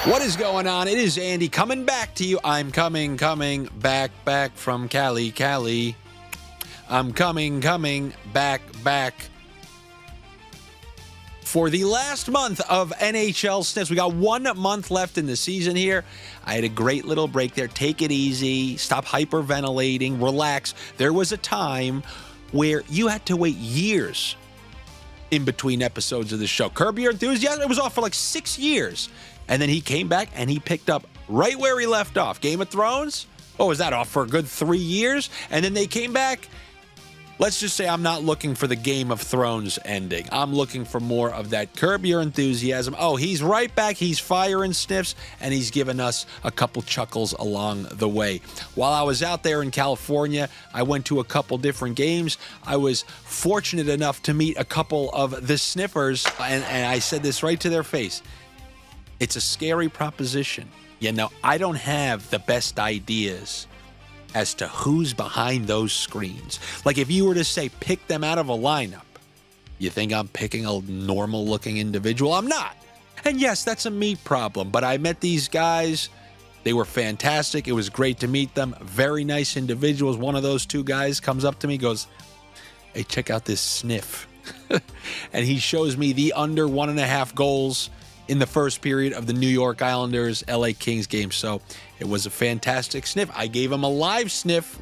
What is going on? It is Andy coming back to you. I'm coming back from Cali. I'm coming back for the last month of NHL Sniffs. We got 1 month left in the season here. I had a great little break there. Take it easy. Stop hyperventilating. Relax. There was a time where you had to wait years in between episodes of the show. Curb Your Enthusiasm, it was off for like 6 years. And then he came back and he picked up right where he left off. Game of Thrones, was that off for a good 3 years? And then they came back. Let's just say I'm not looking for the Game of Thrones ending. I'm looking for more of that Curb Your Enthusiasm. Oh, he's right back. He's firing sniffs, and he's given us a couple chuckles along the way. While I was out there in California, I went to a couple different games. I was fortunate enough to meet a couple of the sniffers, and I said this right to their face. It's a scary proposition. You know, I don't have the best ideas as to who's behind those screens. Like if you were to say, pick them out of a lineup, you think I'm picking a normal looking individual? I'm not. And yes, that's a me problem, but I met these guys. They were fantastic. It was great to meet them. Very nice individuals. One of those two guys comes up to me, goes, hey, check out this sniff. And he shows me the under 1.5 goals in the first period of the New York Islanders LA Kings game. So it was a fantastic sniff. I gave him a live sniff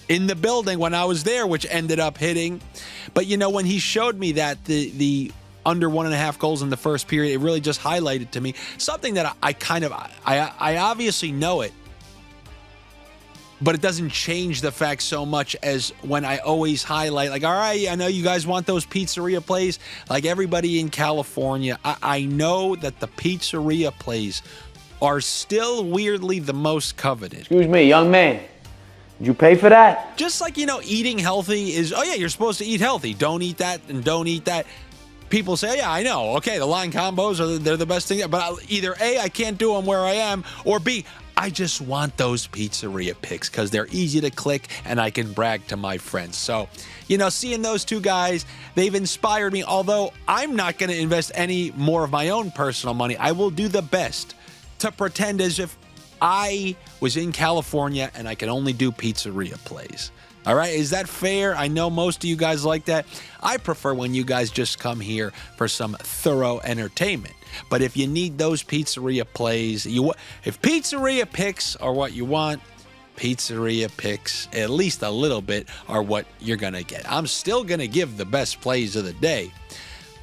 in the building when I was there, which ended up hitting. But you know, when he showed me that the under 1.5 goals in the first period, it really just highlighted to me something that I obviously know it, but it doesn't change the fact so much as when I always highlight, like, all right, I know you guys want those pizzeria plays. Like everybody in California, I know that the pizzeria plays are still weirdly the most coveted. Excuse me, young man. Did you pay for that? Just like, you know, eating healthy is, oh yeah, you're supposed to eat healthy. Don't eat that and don't eat that. People say, oh, yeah, I know. Okay, the line combos, they're the best thing. But either A, I can't do them where I am, or B, I just want those pizzeria picks because they're easy to click and I can brag to my friends. So, you know, seeing those two guys, they've inspired me. Although I'm not going to invest any more of my own personal money, I will do the best to pretend as if I was in California and I can only do pizzeria plays. All right, is that fair? I know most of you guys like that. I prefer when you guys just come here for some thorough entertainment. But if you need those pizzeria plays, if pizzeria picks are what you want, pizzeria picks, at least a little bit, are what you're going to get. I'm still going to give the best plays of the day.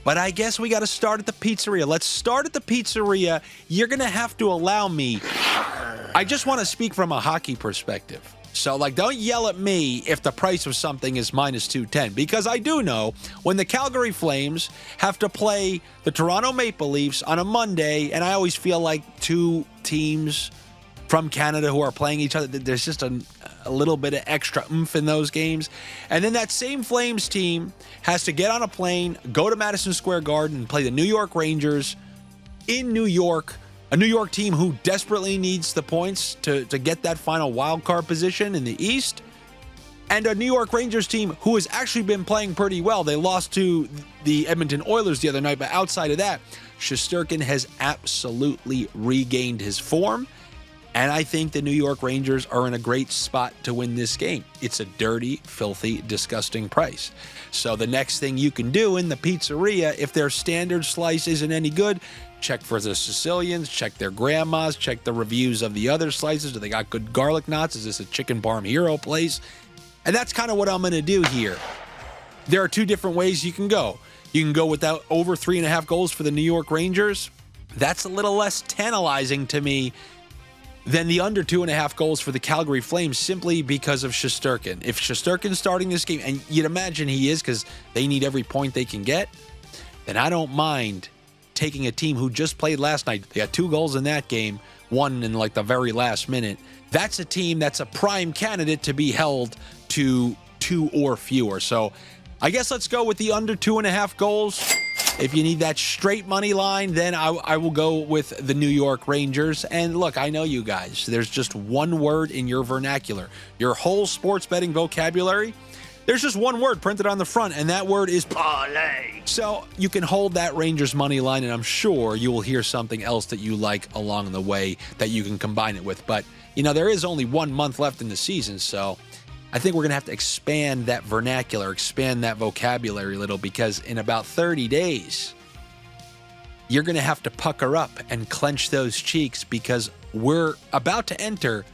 But I guess we got to start at the pizzeria. Let's start at the pizzeria. You're going to have to allow me. I just want to speak from a hockey perspective. So, like, don't yell at me if the price of something is minus 210, because I do know when the Calgary Flames have to play the Toronto Maple Leafs on a Monday, and I always feel like two teams from Canada who are playing each other, there's just a little bit of extra oomph in those games. And then that same Flames team has to get on a plane, go to Madison Square Garden, and play the New York Rangers in New York. A New York team who desperately needs the points to get that final wild card position in the East. And a New York Rangers team who has actually been playing pretty well. They lost to the Edmonton Oilers the other night, but outside of that, Shesterkin has absolutely regained his form. And I think the New York Rangers are in a great spot to win this game. It's a dirty, filthy, disgusting price. So the next thing you can do in the pizzeria, if their standard slice isn't any good, check for the Sicilians, check their grandmas, check the reviews of the other slices. Do they got good garlic knots? Is this a chicken parm hero place? And that's kind of what I'm going to do here. There are two different ways you can go. You can go without over 3.5 goals for the New York Rangers. That's a little less tantalizing to me than the under 2.5 goals for the Calgary Flames, simply because of Shesterkin. If Shesterkin's starting this game, and you'd imagine he is because they need every point they can get, then I don't mind taking a team who just played last night. They got 2 goals in that game, one in like the very last minute. That's a team that's a prime candidate to be held to 2 or fewer. So I guess let's go with the under 2.5 goals. If you need that straight money line, then I will go with the New York Rangers. And look, I know you guys. There's just one word in your vernacular. Your whole sports betting vocabulary, There's just one word printed on the front, and that word is parlay. So you can hold that Rangers money line, and I'm sure you will hear something else that you like along the way that you can combine it with. But, there is only 1 month left in the season, so I think we're going to have to expand that vernacular, expand that vocabulary a little, because in about 30 days, you're going to have to pucker up and clench those cheeks, because we're about to enter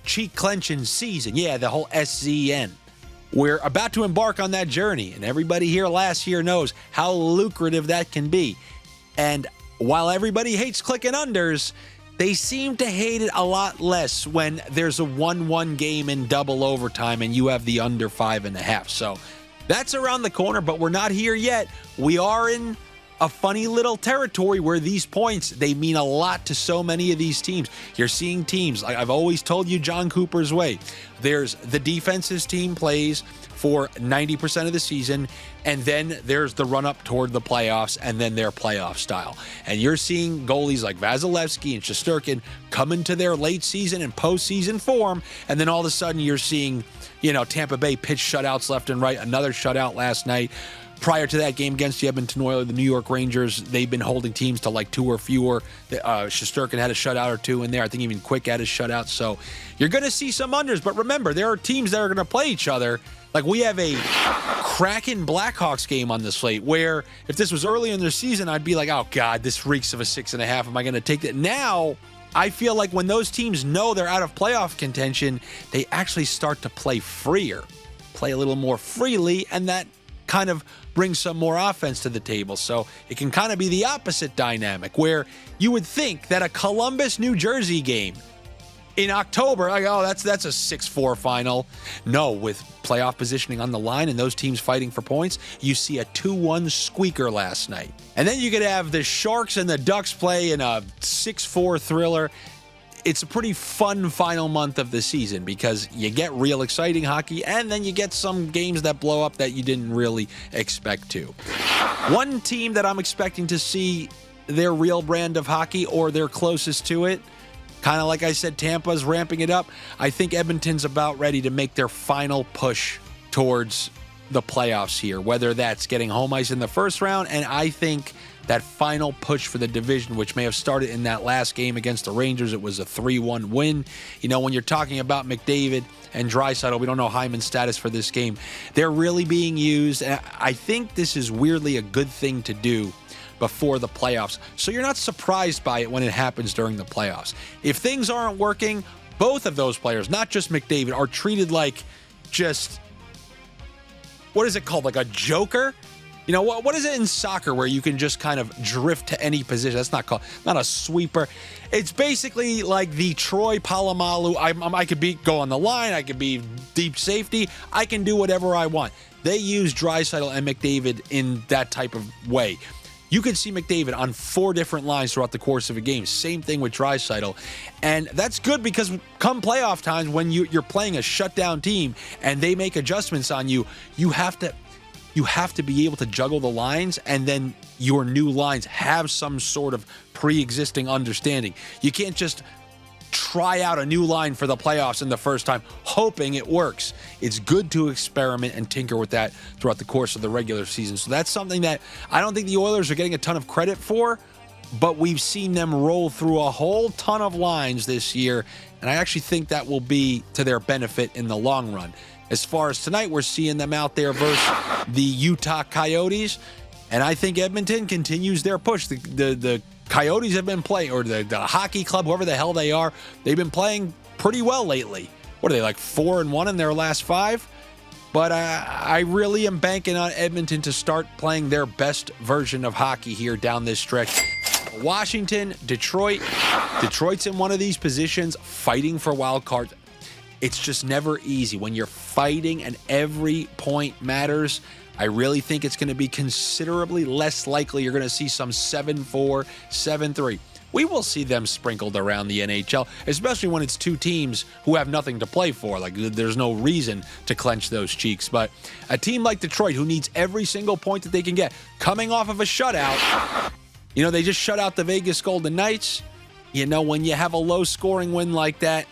cheek clenching season. Yeah, the whole SZN. We're about to embark on that journey, and everybody here last year knows how lucrative that can be. And while everybody hates clicking unders, they seem to hate it a lot less when there's a 1-1 game in double overtime and you have the under 5.5. So that's around the corner, but we're not here yet. We are in a funny little territory where these points, they mean a lot to so many of these teams. You're seeing teams, like I've always told you, John Cooper's way. There's the defense's team plays for 90% of the season, and then there's the run-up toward the playoffs, and then their playoff style. And you're seeing goalies like Vasilevsky and Shesterkin come into their late season and postseason form, and then all of a sudden you're seeing, Tampa Bay pitch shutouts left and right, another shutout last night. Prior to that game against the Edmonton Oilers, the New York Rangers, they've been holding teams to like 2 or fewer. Shesterkin had a shutout or 2 in there. I think even Quick had a shutout. So you're going to see some unders. But remember, there are teams that are going to play each other. Like we have a Kraken-Blackhawks game on the slate where if this was early in their season, I'd be like, oh, God, this reeks of a 6.5. Am I going to take that? Now, I feel like when those teams know they're out of playoff contention, they actually start to play freer, play a little more freely, and that kind of brings some more offense to the table. So it can kind of be the opposite dynamic where you would think that a Columbus, New Jersey game in October, like, oh, that's a 6-4 final. No, with playoff positioning on the line and those teams fighting for points, you see a 2-1 squeaker last night. And then you could have the Sharks and the Ducks play in a 6-4 thriller. It's a pretty fun final month of the season because you get real exciting hockey and then you get some games that blow up that you didn't really expect to. One team that I'm expecting to see their real brand of hockey or their closest to it, kind of like I said, Tampa's ramping it up. I think Edmonton's about ready to make their final push towards the playoffs here, whether that's getting home ice in the first round, and I think that final push for the division, which may have started in that last game against the Rangers, it was a 3-1 win. When you're talking about McDavid and Draisaitl, we don't know Hyman's status for this game. They're really being used, and I think this is weirdly a good thing to do before the playoffs, so you're not surprised by it when it happens during the playoffs. If things aren't working, both of those players, not just McDavid, are treated like just, what is it called, like a joker? What is it in soccer where you can just kind of drift to any position? That's not a sweeper. It's basically like the Troy Polamalu. I could go on the line. I could be deep safety. I can do whatever I want. They use Draisaitl and McDavid in that type of way. You could see McDavid on 4 different lines throughout the course of a game. Same thing with Draisaitl. And that's good because come playoff times when you're playing a shutdown team and they make adjustments on you, you have to be able to juggle the lines, and then your new lines have some sort of pre-existing understanding. You can't just try out a new line for the playoffs in the first time, hoping it works. It's good to experiment and tinker with that throughout the course of the regular season. So that's something that I don't think the Oilers are getting a ton of credit for, but we've seen them roll through a whole ton of lines this year, and I actually think that will be to their benefit in the long run. As far as tonight, we're seeing them out there versus the Utah Coyotes, and I think Edmonton continues their push. The Coyotes have been playing, or the hockey club, whoever the hell they are, they've been playing pretty well lately. What are they, like 4-1 in their last 5? But I really am banking on Edmonton to start playing their best version of hockey here down this stretch. Washington, Detroit. Detroit's in one of these positions fighting for wild cards. It's just never easy when you're fighting and every point matters. I really think it's going to be considerably less likely you're going to see some 7-4, 7-3. We will see them sprinkled around the NHL, especially when it's 2 teams who have nothing to play for. Like, there's no reason to clench those cheeks. But a team like Detroit, who needs every single point that they can get, coming off of a shutout, they just shut out the Vegas Golden Knights. When you have a low-scoring win like that,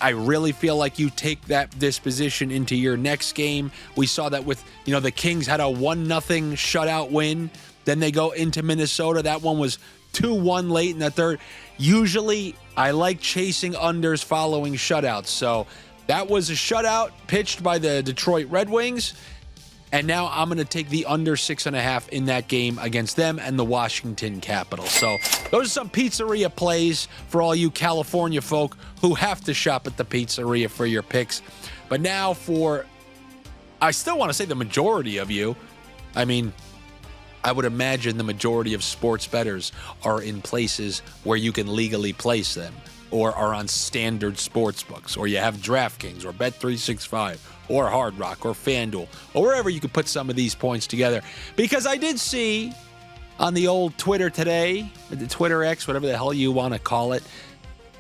I really feel like you take that disposition into your next game. We saw that with, the Kings had a 1-0 shutout win. Then they go into Minnesota. That one was 2-1 late in the third. Usually, I like chasing unders following shutouts. So that was a shutout pitched by the Detroit Red Wings. And now I'm going to take the under 6.5 in that game against them and the Washington Capitals. So those are some pizzeria plays for all you California folk who have to shop at the pizzeria for your picks. But now I still want to say the majority of you. I mean, I would imagine the majority of sports bettors are in places where you can legally place them, or are on standard sports books, or you have Draftkings or Bet365 or Hard Rock or FanDuel or wherever you could put some of these points together. Because I did see on the old Twitter today, the Twitter X, whatever the hell you want to call it,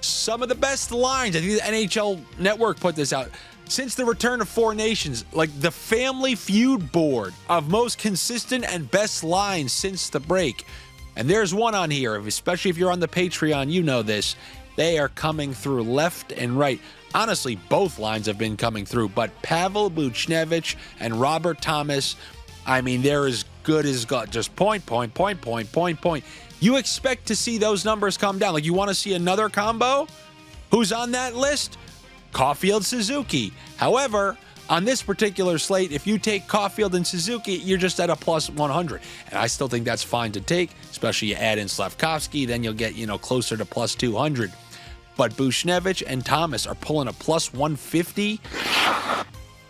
some of the best lines. I think the NHL Network put this out. Since the return of Four Nations, like the Family Feud board of most consistent and best lines since the break. And there's one on here, especially if you're on the Patreon, you know this. They are coming through left and right. Honestly, both lines have been coming through, but Pavel Buchnevich and Robert Thomas, I mean, they're as good as God. Just point. You expect to see those numbers come down. Like, you want to see another combo? Who's on that list? Caulfield, Suzuki. However, on this particular slate, if you take Caulfield and Suzuki, you're just at a plus 100. And I still think that's fine to take, especially you add in Slavkovsky, then you'll get, closer to plus 200. But Buchnevich and Thomas are pulling a plus 150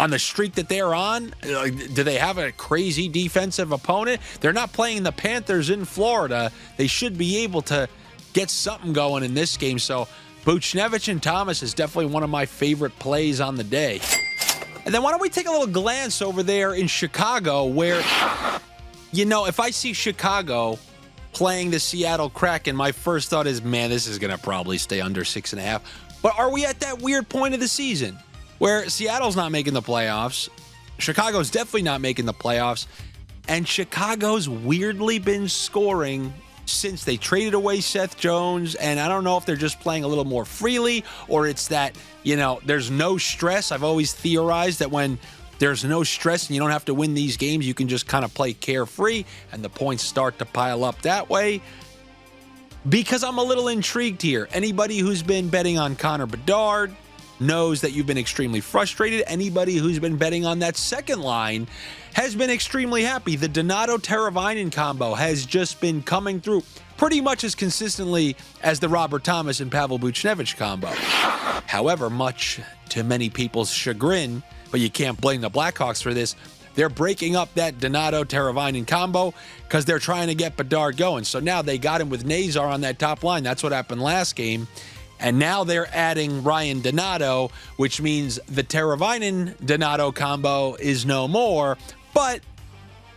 on the streak that they're on. Do they have a crazy defensive opponent? They're not playing the Panthers in Florida. They should be able to get something going in this game. So Buchnevich and Thomas is definitely one of my favorite plays on the day. And then why don't we take a little glance over there in Chicago where, if I see Chicago playing the Seattle Kraken, my first thought is, man, this is going to probably stay under 6.5. But are we at that weird point of the season where Seattle's not making the playoffs, Chicago's definitely not making the playoffs, and Chicago's weirdly been scoring since they traded away Seth Jones, and I don't know if they're just playing a little more freely or it's that, there's no stress. I've always theorized that when there's no stress and you don't have to win these games, you can just kind of play carefree and the points start to pile up that way. Because I'm a little intrigued here. Anybody who's been betting on Connor Bedard knows that you've been extremely frustrated. Anybody who's been betting on that second line has been extremely happy. The Donato-Teravainen combo has just been coming through pretty much as consistently as the Robert Thomas and Pavel Buchnevich combo. However, much to many people's chagrin, but you can't blame the Blackhawks for this, they're breaking up that Donato-Teravainen combo because they're trying to get Bedard going. So now they got him with Nazar on that top line. That's what happened last game. And now they're adding Ryan Donato, which means the Teravainen-Donato combo is no more. But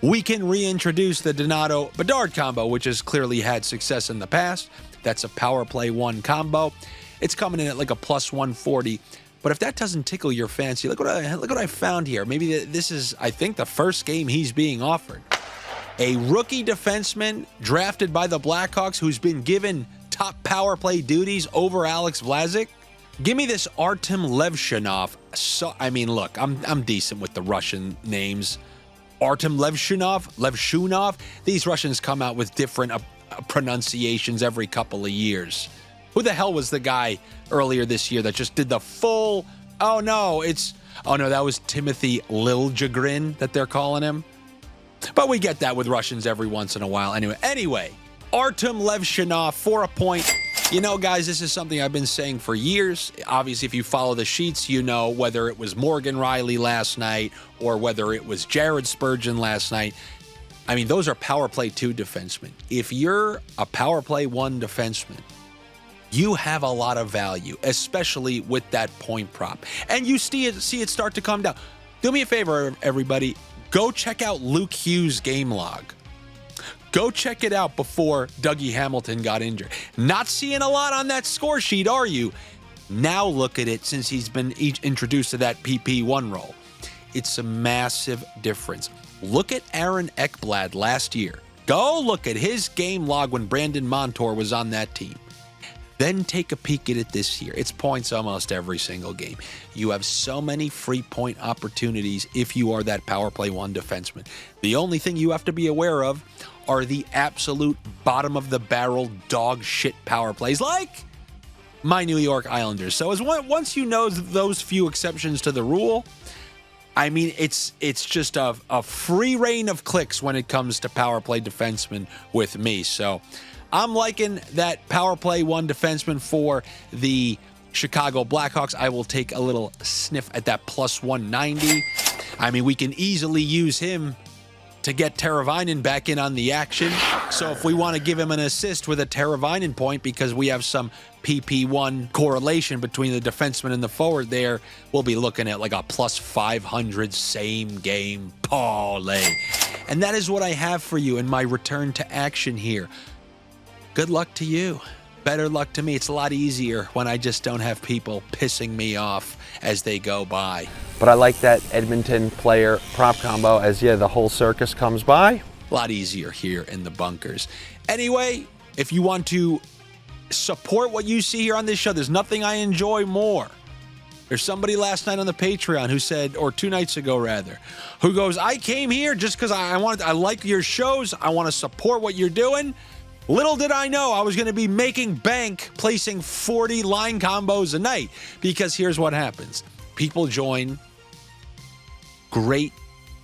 we can reintroduce the Donato-Bedard combo, which has clearly had success in the past. That's a power play 1 combo. It's coming in at like a plus 140. But if that doesn't tickle your fancy, look what I found here. Maybe this is, I think, the first game he's being offered. A rookie defenseman drafted by the Blackhawks who's been given top power play duties over Alex Vlasic. Give me this A.Levshunov. So, I mean, look, I'm decent with the Russian names. Levshunov. These Russians come out with different pronunciations every couple of years. Who the hell was the guy earlier this year that just did the full, that was Timothy Liljegren that they're calling him. But we get that with Russians every once in a while. Anyway, A.Levshunov for a point. Guys, this is something I've been saying for years. Obviously, if you follow the sheets, whether it was Morgan Rielly last night or whether it was Jared Spurgeon last night. I mean, those are power play 2 defensemen. If you're a power play 1 defenseman, you have a lot of value, especially with that point prop. And you see it start to come down. Do me a favor, everybody. Go check out Luke Hughes' game log. Go check it out before Dougie Hamilton got injured. Not seeing a lot on that score sheet, are you? Now look at it since he's been introduced to that PP1 role. It's a massive difference. Look at Aaron Ekblad last year. Go look at his game log when Brandon Montour was on that team. Then take a peek at it this year. It's points almost every single game. You have so many free point opportunities if you are that power play one defenseman. The only thing you have to be aware of are the absolute bottom of the barrel dog shit power plays like my New York Islanders. So once you know those few exceptions to the rule, I mean, it's just a free reign of clicks when it comes to power play defensemen with me. So I'm liking that power play one defenseman for the Chicago Blackhawks. I will take a little sniff at that plus 190. I mean, we can easily use him to get Teravainen back in on the action. So if we want to give him an assist with a Teravainen point because we have some PP1 correlation between the defenseman and the forward there, we'll be looking at like a plus 500 same game parlay. And that is what I have for you in my return to action here. Good luck to you. Better luck to me. It's a lot easier when I just don't have people pissing me off as they go by. But I like that Edmonton player prop combo as, the whole circus comes by. A lot easier here in the bunkers. Anyway, if you want to support what you see here on this show, there's nothing I enjoy more. There's somebody last night on the Patreon who said, or 2 nights ago rather, who goes, I came here just because I like your shows. I want to support what you're doing. Little did I know I was going to be making bank placing 40 line combos a night, because here's what happens. People join great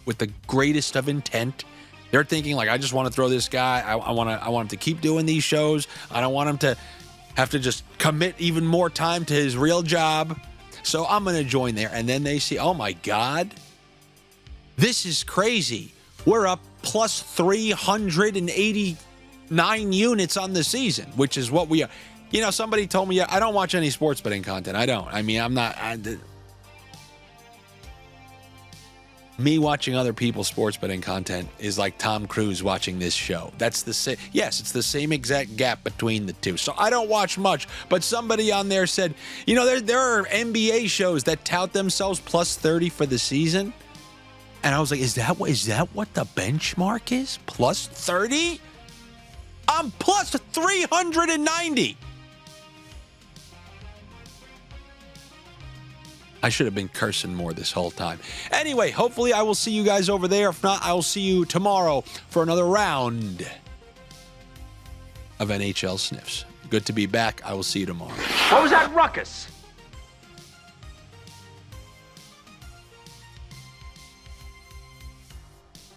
with the greatest of intent. They're thinking like, I just want to throw this guy. I want him to keep doing these shows. I don't want him to have to just commit even more time to his real job. So I'm going to join there. And then they see, oh my God, this is crazy. We're up plus 389 units on the season, which is what we are. You know, somebody told me, I don't watch any sports betting content. I don't. I mean, I'm not. Me watching other people's sports betting content is like Tom Cruise watching this show. That's the same. Yes, it's the same exact gap between the two. So I don't watch much, but somebody on there said, you know, there are NBA shows that tout themselves plus 30 for the season. And I was like, is that what the benchmark is? Plus 30? I'm plus 390. I should have been cursing more this whole time. Anyway, hopefully I will see you guys over there. If not, I will see you tomorrow for another round of NHL Sniffs. Good to be back. I will see you tomorrow. What was that ruckus?